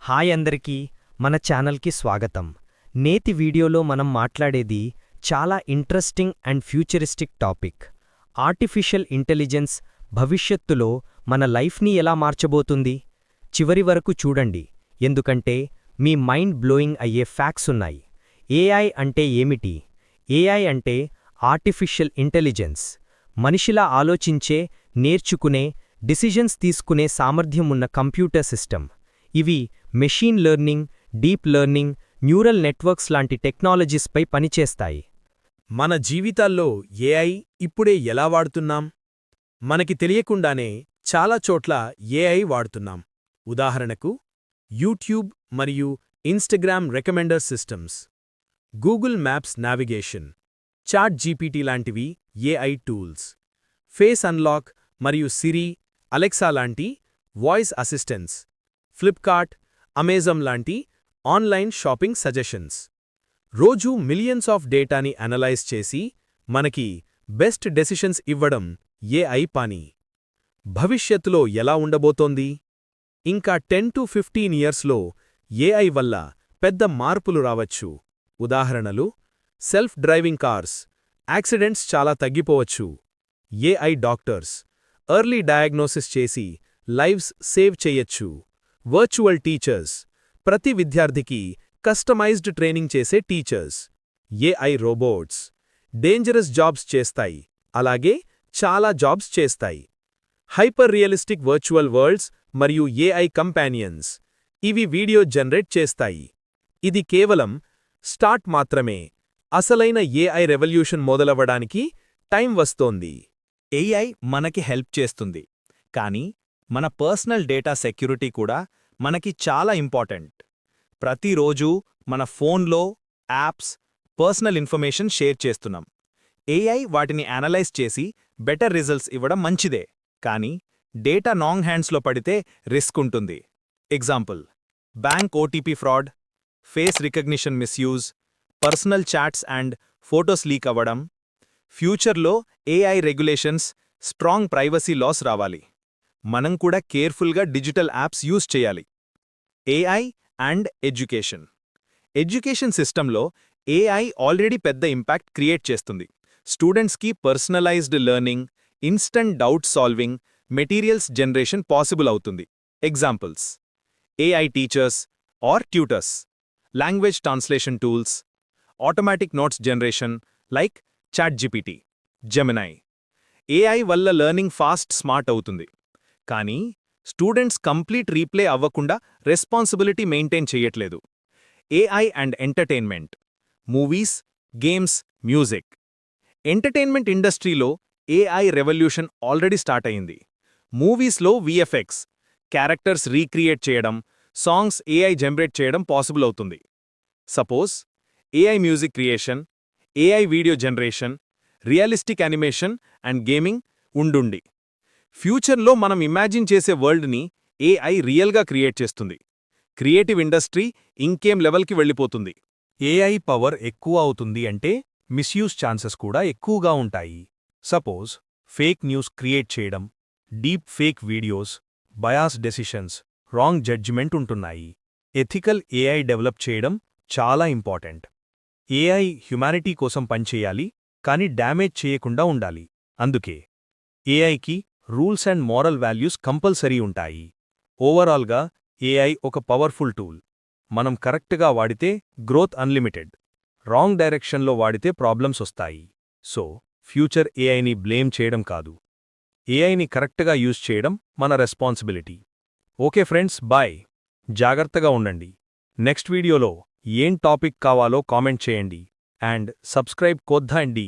Hi అందరికీ మన ఛానల్కి స్వాగతం. నేటి వీడియోలో మనం మాట్లాడేది చాలా interesting and futuristic topic. Artificial intelligence భవిష్యత్తులో మన లైఫ్ని ఎలా మార్చబోతుంది. చివరి వరకు చూడండి, ఎందుకంటే మీ మైండ్ బ్లోయింగ్ అయ్యే ఫ్యాక్ట్స్ ఉన్నాయి. ఏఐ అంటే ఏమిటి? ఏఐ అంటే ఆర్టిఫిషియల్ ఇంటెలిజెన్స్, మనిషిలా ఆలోచించే, నేర్చుకునే, డిసిజన్స్ తీసుకునే సామర్థ్యం ఉన్న కంప్యూటర్ సిస్టమ్. ఇవి machine learning, deep learning, neural networks లాంటి టెక్నాలజీస్పై పనిచేస్తాయి. మన జీవితాల్లో ఏఐ ఇప్పుడే ఎలా వాడుతున్నాం? మనకి తెలియకుండానే చాలా చోట్ల ఏఐ వాడుతున్నాం. ఉదాహరణకు యూట్యూబ్ మరియు Instagram recommender systems, Google Maps navigation, ChatGPT లాంటివి ఏఐ టూల్స్, ఫేస్ అన్లాక్ మరియు సిరి, అలెక్సా లాంటి వాయిస్ అసిస్టెంట్స్, ఫ్లిప్కార్ట్, అమెజాన్ లాంటి ఆన్లైన్ షాపింగ్ సజెషన్స్. రోజూ మిలియన్స్ ఆఫ్ డేటాని అనలైజ్ చేసి మనకి బెస్ట్ డెసిషన్స్ ఇవ్వడం ఏఐ పని. భవిష్యత్తులో ఎలా ఉండబోతోంది? ఇంకా 10 to 15 ఇయర్స్లో ఏఐ వల్ల పెద్ద మార్పులు రావచ్చు. ఉదాహరణలు: సెల్ఫ్ డ్రైవింగ్ కార్స్, యాక్సిడెంట్స్ చాలా తగ్గిపోవచ్చు. ఏఐ డాక్టర్స్ ఎర్లీ డయాగ్నోసిస్ చేసి లైవ్స్ సేవ్ చెయ్యొచ్చు. వర్చువల్ టీచర్స్, ప్రతి విద్యార్థికి కస్టమైజ్డ్ ట్రైనింగ్ చేసే teachers. AI robots dangerous jobs చేస్తాయి, అలాగే చాలా జాబ్స్ చేస్తాయి. హైపర్ రియలిస్టిక్ వర్చువల్ వరల్డ్స్ మరియు ఏఐ కంపానియన్స్, ఇవి వీడియో జనరేట్ చేస్తాయి. ఇది కేవలం స్టార్ట్ మాత్రమే. అసలైన ఏఐ రెవల్యూషన్ మొదలవ్వడానికి టైం వస్తోంది. ఏఐ మనకి హెల్ప్ చేస్తుంది, కానీ మన పర్సనల్ డేటా సెక్యూరిటీ కూడా మనకి చాలా ఇంపార్టెంట్. ప్రతిరోజూ మన ఫోన్లో యాప్స్, పర్సనల్ ఇన్ఫర్మేషన్ షేర్ చేస్తున్నాం. ఏఐ వాటిని అనలైజ్ చేసి బెటర్ రిజల్ట్స్ ఇవ్వడం మంచిదే, కానీ డేటా రాంగ్ హ్యాండ్స్లో పడితే రిస్క్ ఉంటుంది. Example: bank OTP fraud, face recognition misuse, personal chats and photos leak అవ్వడం. ఫ్యూచర్లో AI regulations, strong privacy laws రావాలి. మనం కూడా కేర్ఫుల్గా డిజిటల్ యాప్స్ యూజ్ చేయాలి. AI and education. ఎడ్యుకేషన్ సిస్టంలో ఏఐ ఆల్రెడీ పెద్ద ఇంపాక్ట్ క్రియేట్ చేస్తుంది. స్టూడెంట్స్కి personalised learning, instant doubt solving, materials generation possible అవుతుంది. Examples: AI teachers or tutors, language translation tools, automatic notes generation like ChatGPT, Gemini. AI వల్ల learning fast, smart అవుతుంది, కానీ students complete replay అవ్వకుండా responsibility maintain చెయ్యట్లేదు. AI and entertainment. Movies, games, music. Entertainment ఇండస్ట్రీలో AI revolution already start అయింది. మూవీస్లో VFX, characters recreate చేయడం, songs AI generate చేయడం పాసిబుల్ అవుతుంది. Suppose AI music creation, AI video generation, realistic animation and gaming ఉండుండి. ఫ్యూచర్లో మనం ఇమాజిన్ చేసే వరల్డ్ని ఏఐ రియల్గా క్రియేట్ చేస్తుంది. క్రియేటివ్ ఇండస్ట్రీ ఇంకేం లెవెల్కి వెళ్ళిపోతుంది. ఏఐ పవర్ ఎక్కువ అవుతుంది అంటే మిస్యూజ్ ఛాన్సెస్ కూడా ఎక్కువగా ఉంటాయి. సపోజ్ ఫేక్ న్యూస్ క్రియేట్ చేయడం, deep fake videos, bias decisions, wrong judgement ఉంటున్నాయి. ఎథికల్ ఏఐ డెవలప్ చేయడం చాలా ఇంపార్టెంట్. ఏఐ హ్యుమానిటీ కోసం పనిచేయాలి, కానీ డ్యామేజ్ చేయకుండా ఉండాలి. అందుకే ఏఐకి rules and moral values compulsory ఉంటాయి. ఓవరాల్గా ఏఐ ఒక పవర్ఫుల్ టూల్. మనం కరెక్ట్గా వాడితే గ్రోత్ అన్లిమిటెడ్, రాంగ్ డైరెక్షన్లో వాడితే ప్రాబ్లమ్స్ వస్తాయి. సో ఫ్యూచర్ ఏఐని బ్లేమ్ చేయడం కాదు, ఏఐని కరెక్ట్గా యూజ్ చేయడం మన రెస్పాన్సిబిలిటీ. Okay friends, bye. జాగ్రత్తగా ఉండండి. నెక్స్ట్ వీడియోలో ఏం టాపిక్ కావాలో కామెంట్ చేయండి అండ్ సబ్స్క్రైబ్ కొద్దాండి.